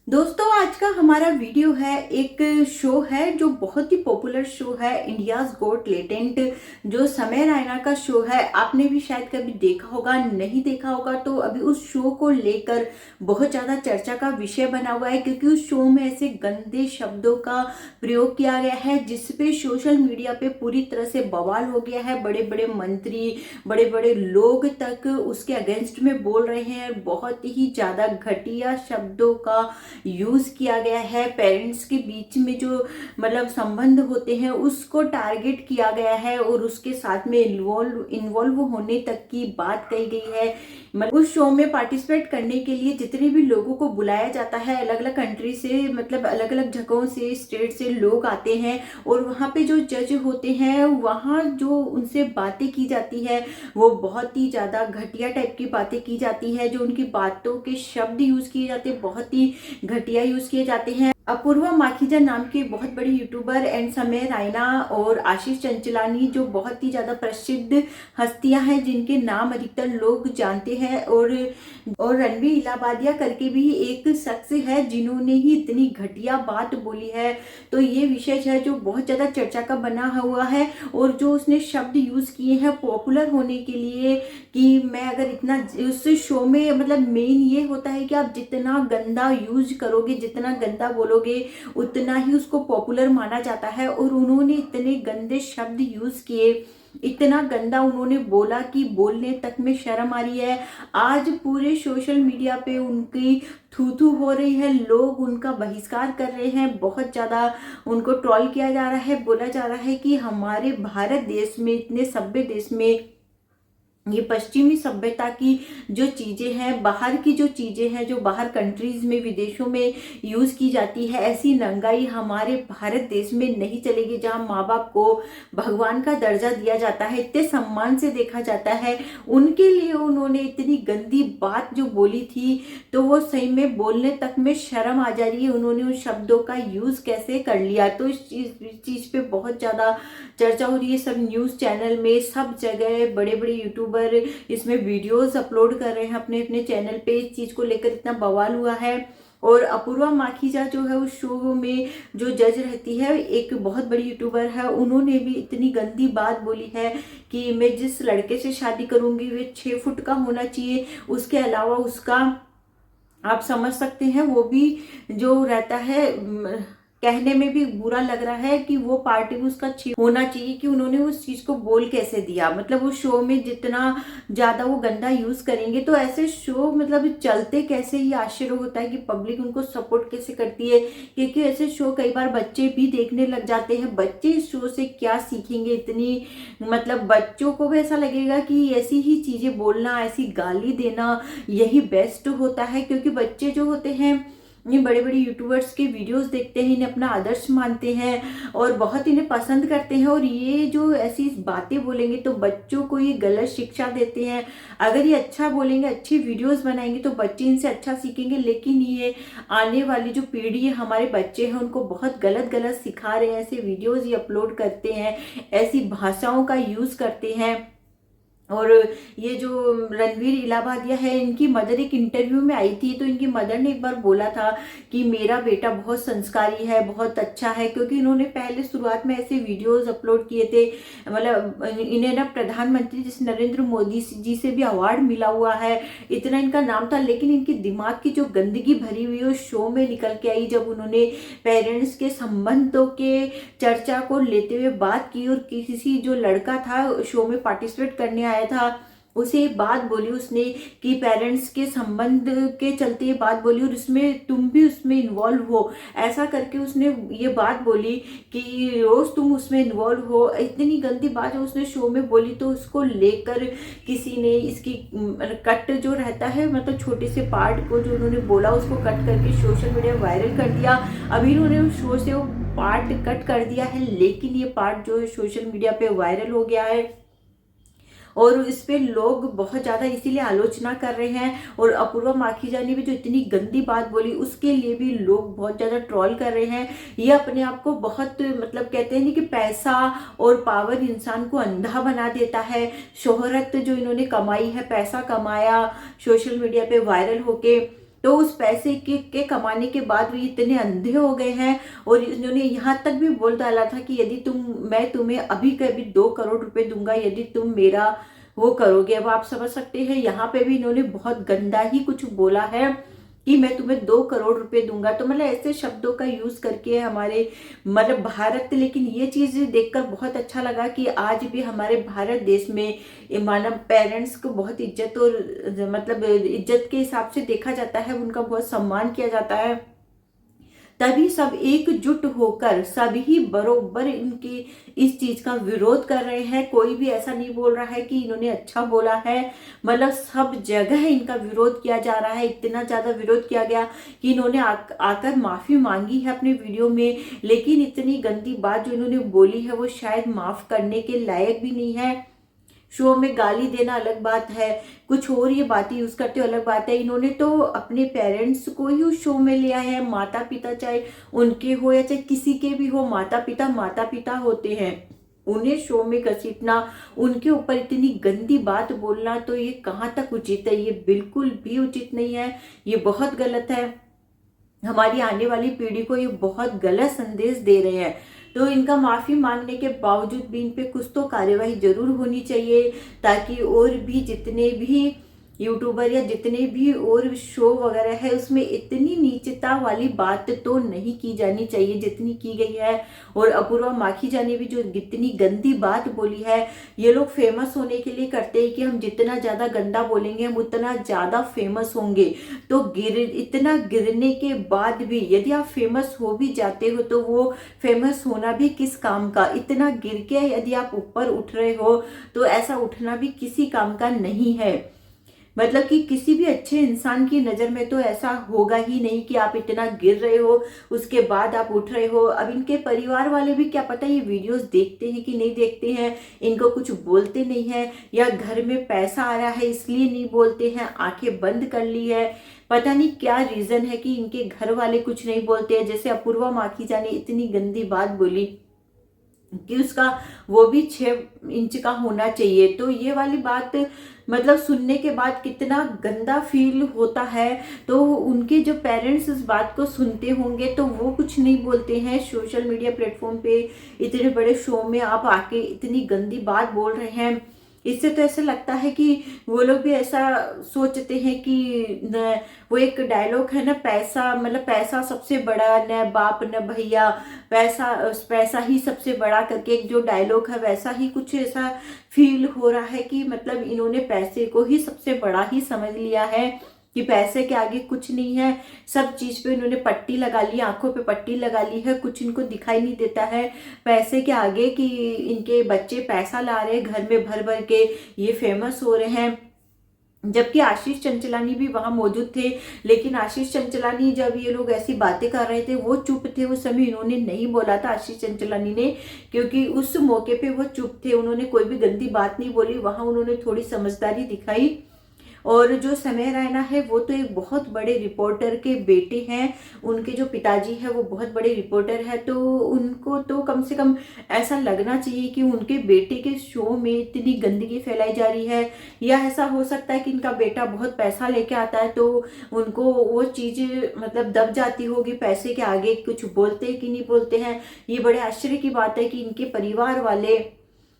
दोस्तों आज का हमारा वीडियो है एक शो है जो बहुत ही पॉपुलर शो है इंडियाज गोट लेटेंट। जो समय रैना का शो है, आपने भी शायद कभी देखा होगा, नहीं देखा होगा तो अभी उस शो को लेकर बहुत ज़्यादा चर्चा का विषय बना हुआ है, क्योंकि उस शो में ऐसे गंदे शब्दों का प्रयोग किया गया है जिसपे सोशल मीडिया पे पूरी तरह से बवाल हो गया है। बड़े बड़े मंत्री, बड़े बड़े लोग तक उसके अगेंस्ट में बोल रहे हैं। बहुत ही ज़्यादा घटिया शब्दों का यूज किया गया है। पेरेंट्स के बीच में जो संबंध होते हैं उसको टारगेट किया गया है और उसके साथ में इन्वॉल्व होने तक की बात कही गई है। उस शो में पार्टिसिपेट करने के लिए जितने भी लोगों को बुलाया जाता है, अलग अलग कंट्री से, अलग अलग जगहों से, स्टेट से लोग आते हैं और वहाँ पे जो जज होते हैं, वहाँ जो उनसे बातें की जाती है वो बहुत ही ज़्यादा घटिया टाइप की बातें की जाती है। जो उनकी बातों के शब्द यूज किए जाते हैं बहुत ही घटिया यूज किए जाते हैं। अपूर्वा माखीजा नाम के बहुत बड़ी यूट्यूबर एंड समय रायना और आशीष चंचलानी जो बहुत ही ज्यादा प्रसिद्ध हस्तियां हैं जिनके नाम अधिकतर लोग जानते हैं, और रणवीर इलाहाबादिया करके भी एक शख्स है जिन्होंने ही इतनी घटिया बात बोली है। तो ये विषय है जो बहुत ज्यादा चर्चा का बना हुआ है, और जो उसने शब्द यूज किए हैं पॉपुलर होने के लिए कि मैं अगर इतना उस शो में मेन ये होता है कि आप जितना गंदा यूज करोगे, जितना गंदा बोलोगे, उतना ही उसको पॉपुलर माना जाता है। और उन्होंने इतने गंदे शब्द यूज किए, इतना गंदा उन्होंने बोला कि बोलने तक में शर्म आ रही है। आज पूरे सोशल मीडिया पे उनकी थू थू हो रही है, लोग उनका बहिष्कार कर रहे हैं, बहुत ज़्यादा उनको ट्रोल किया जा रहा है। बोला जा रहा है कि हमारे भारत देश में, इतने सभ्य देश में, ये पश्चिमी सभ्यता की जो चीज़ें हैं, बाहर की जो चीज़ें हैं, जो बाहर कंट्रीज में, विदेशों में यूज़ की जाती है, ऐसी नंगाई हमारे भारत देश में नहीं चलेगी। जहाँ माँ बाप को भगवान का दर्जा दिया जाता है, इतने सम्मान से देखा जाता है, उनके लिए उन्होंने इतनी गंदी बात जो बोली थी, तो वो सही में बोलने तक में शर्म आ जा रही है। उन्होंने उन शब्दों का यूज़ कैसे कर लिया, तो इस चीज़ पे बहुत ज़्यादा चर्चा हो रही है। सब न्यूज़ चैनल में, सब जगह बड़े बड़े यूट्यूबर इसमें वीडियोस अपलोड कर रहे हैं अपने अपने चैनल पे। इस चीज को लेकर इतना बवाल हुआ है। और अपूर्वा माखीजा जो है उस शो में जो जज रहती है, एक बहुत बड़ी यूट्यूबर है, उन्होंने भी इतनी गंदी बात बोली है कि मैं जिस लड़के से शादी करूंगी वे 6 फुट का होना चाहिए, उसके अलावा उसका, आप समझ सकते हैं, वो भी जो रहता है, कहने में भी बुरा लग रहा है कि वो पार्टी में उसका होना चाहिए कि उन्होंने उस चीज को बोल कैसे दिया। वो शो में जितना ज्यादा वो गंदा यूज करेंगे तो ऐसे शो चलते कैसे, ही आश्चर्य होता है कि पब्लिक उनको सपोर्ट कैसे करती है। क्योंकि ऐसे शो कई बार बच्चे भी देखने लग जाते हैं। बच्चे इस शो से क्या सीखेंगे, इतनी बच्चों को भी ऐसा लगेगा कि ऐसी ही चीजें बोलना, ऐसी गाली देना यही बेस्ट होता है। क्योंकि बच्चे जो होते हैं ये बड़े बड़े यूट्यूबर्स के वीडियोस देखते हैं, इन्हें अपना आदर्श मानते हैं और बहुत इन्हें पसंद करते हैं, और ये जो ऐसी बातें बोलेंगे तो बच्चों को ये गलत शिक्षा देते हैं। अगर ये अच्छा बोलेंगे, अच्छी वीडियोस बनाएंगे तो बच्चे इनसे अच्छा सीखेंगे, लेकिन ये आने वाली जो पीढ़ी है, हमारे बच्चे हैं, उनको बहुत गलत गलत सिखा रहे हैं। ऐसे वीडियोज ये अपलोड करते हैं, ऐसी भाषाओं का यूज करते हैं। और ये जो रणवीर इलाहाबादिया है, इनकी मदर एक इंटरव्यू में आई थी, तो इनकी मदर ने एक बार बोला था कि मेरा बेटा बहुत संस्कारी है, बहुत अच्छा है। क्योंकि इन्होंने पहले शुरुआत में ऐसे वीडियोस अपलोड किए थे, इन्हें ना प्रधानमंत्री जिस नरेंद्र मोदी जी से भी अवार्ड मिला हुआ है, इतना इनका नाम था। लेकिन इनकी दिमाग की जो गंदगी भरी हुई है उस शो में निकल के आई, जब उन्होंने पेरेंट्स के संबंधों के चर्चा को लेते हुए बात की, और किसी जो लड़का था शो में पार्टिसिपेट करने आया था, उसे एक बात बोली उसने कि पेरेंट्स के संबंध के चलते ये बात बोली और उसमें तुम भी उसमें इन्वॉल्व हो, ऐसा करके उसने ये बात बोली कि रोज तुम उसमें इन्वॉल्व हो। इतनी गंदी बात है उसने शो में बोली, तो उसको लेकर किसी ने इसकी कट जो रहता है, छोटे से पार्ट को जो उन्होंने बोला उसको कट करके सोशल मीडिया वायरल कर दिया। अभी उन्होंने उस शो से वो पार्ट कट कर दिया है, लेकिन ये पार्ट जो है सोशल मीडिया पे वायरल हो गया है और इस पे लोग बहुत ज़्यादा इसीलिए आलोचना कर रहे हैं। और अपूर्वा माखीजा ने भी जो इतनी गंदी बात बोली उसके लिए भी लोग बहुत ज़्यादा ट्रोल कर रहे हैं। ये अपने आप को बहुत कहते हैं नहीं कि पैसा और पावर इंसान को अंधा बना देता है। शोहरत जो इन्होंने कमाई है, पैसा कमाया सोशल मीडिया पे वायरल होके, तो उस पैसे के कमाने के बाद भी इतने अंधे हो गए हैं। और इन्होंने यहाँ तक भी बोल डाला था कि यदि मैं तुम्हें अभी के अभी 2 करोड़ रुपए दूंगा यदि तुम मेरा वो करोगे। अब आप समझ सकते हैं, यहाँ पे भी इन्होंने बहुत गंदा ही कुछ बोला है कि मैं तुम्हें 2 करोड़ रुपए दूंगा। तो मतलब ऐसे शब्दों का यूज करके हमारे मतलब भारत, लेकिन ये चीज देखकर बहुत अच्छा लगा कि आज भी हमारे भारत देश में मानव पेरेंट्स को बहुत इज्जत और मतलब इज्जत के हिसाब से देखा जाता है, उनका बहुत सम्मान किया जाता है। तभी सब एकजुट होकर सभी बरोबर इनकी इस चीज का विरोध कर रहे हैं। कोई भी ऐसा नहीं बोल रहा है कि इन्होंने अच्छा बोला है, मतलब सब जगह इनका विरोध किया जा रहा है। इतना ज्यादा विरोध किया गया कि इन्होंने आकर माफी मांगी है अपने वीडियो में, लेकिन इतनी गंदी बात जो इन्होंने बोली है वो शायद माफ करने के लायक भी नहीं है। शो में गाली देना अलग बात है, कुछ और ये बातें यूज करते हो अलग बात है। इन्होंने तो अपने पेरेंट्स को ही उस शो में ले आए हैं, माता पिता चाहे उनके हो या चाहे किसी के भी हो, माता पिता होते हैं। उन्हें शो में घसीटना, उनके ऊपर इतनी गंदी बात बोलना, तो ये कहाँ तक उचित है? ये बिल्कुल भी उचित नहीं है, ये बहुत गलत है। हमारी आने वाली पीढ़ी को ये बहुत गलत संदेश दे रहे हैं। तो इनका माफी मांगने के बावजूद भी इन पे कुछ तो कार्यवाही जरूर होनी चाहिए, ताकि और भी जितने भी यूट्यूबर या जितने भी और शो वगैरह है उसमें इतनी नीचता वाली बात तो नहीं की जानी चाहिए जितनी की गई है। और अपूर्वा माखीजा ने भी जो इतनी गंदी बात बोली है, ये लोग फेमस होने के लिए करते हैं कि हम जितना ज्यादा गंदा बोलेंगे हम उतना ज्यादा फेमस होंगे। तो इतना गिरने के बाद भी यदि आप फेमस हो भी जाते हो तो वो फेमस होना भी किस काम का? इतना गिर के यदि आप ऊपर उठ रहे हो तो ऐसा उठना भी किसी काम का नहीं है। मतलब कि किसी भी अच्छे इंसान की नजर में तो ऐसा होगा ही नहीं कि आप इतना गिर रहे हो उसके बाद आप उठ रहे हो। अब इनके परिवार वाले भी क्या पता ये वीडियोस देखते हैं कि नहीं देखते हैं, इनको कुछ बोलते नहीं है, या घर में पैसा आ रहा है इसलिए नहीं बोलते हैं, आंखें बंद कर ली है। पता नहीं क्या रीजन है कि इनके घर वाले कुछ नहीं बोलते हैं। जैसे अपूर्वा माखीजा ने इतनी गंदी बात बोली कि उसका वो भी 6 इंच का होना चाहिए, तो ये वाली बात मतलब सुनने के बाद कितना गंदा फील होता है। तो उनके जो पेरेंट्स इस बात को सुनते होंगे तो वो कुछ नहीं बोलते हैं। सोशल मीडिया प्लेटफॉर्म पे इतने बड़े शो में आप आके इतनी गंदी बात बोल रहे हैं, इससे तो ऐसा लगता है कि वो लोग भी ऐसा सोचते हैं कि वो एक डायलॉग है ना, पैसा मतलब पैसा सबसे बड़ा, न बाप न भैया, पैसा पैसा ही सबसे बड़ा करके एक जो डायलॉग है वैसा ही कुछ ऐसा फील हो रहा है कि मतलब इन्होंने पैसे को ही सबसे बड़ा ही समझ लिया है कि पैसे के आगे कुछ नहीं है। सब चीज पे इन्होंने पट्टी लगा ली, आंखों पे पट्टी लगा ली है, कुछ इनको दिखाई नहीं देता है पैसे के आगे कि इनके बच्चे पैसा ला रहे हैं घर में भर भर के, ये फेमस हो रहे हैं। जबकि आशीष चंचलानी भी वहां मौजूद थे, लेकिन आशीष चंचलानी जब ये लोग ऐसी बातें कर रहे थे वो चुप थे। उस समय इन्होंने नहीं बोला था आशीष चंचलानी ने, क्योंकि उस मौके पे वो चुप थे, उन्होंने कोई भी गंदी बात नहीं बोली। वहां उन्होंने थोड़ी समझदारी दिखाई। और जो समय रैना है वो तो एक बहुत बड़े रिपोर्टर के बेटे हैं, उनके जो पिताजी है वो बहुत बड़े रिपोर्टर है, तो उनको तो कम से कम ऐसा लगना चाहिए कि उनके बेटे के शो में इतनी गंदगी फैलाई जा रही है। या ऐसा हो सकता है कि इनका बेटा बहुत पैसा लेके आता है तो उनको वो चीज मतलब दब जाती होगी, पैसे के आगे कुछ बोलते कि नहीं बोलते हैं। ये बड़े आश्चर्य की बात है कि इनके परिवार वाले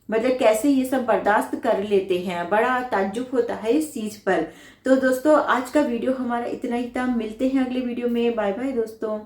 मतलब कैसे ये सब बर्दाश्त कर लेते हैं, बड़ा ताज्जुब होता है इस चीज पर। तो दोस्तों आज का वीडियो हमारा इतना ही था, मिलते हैं अगले वीडियो में। बाय बाय दोस्तों।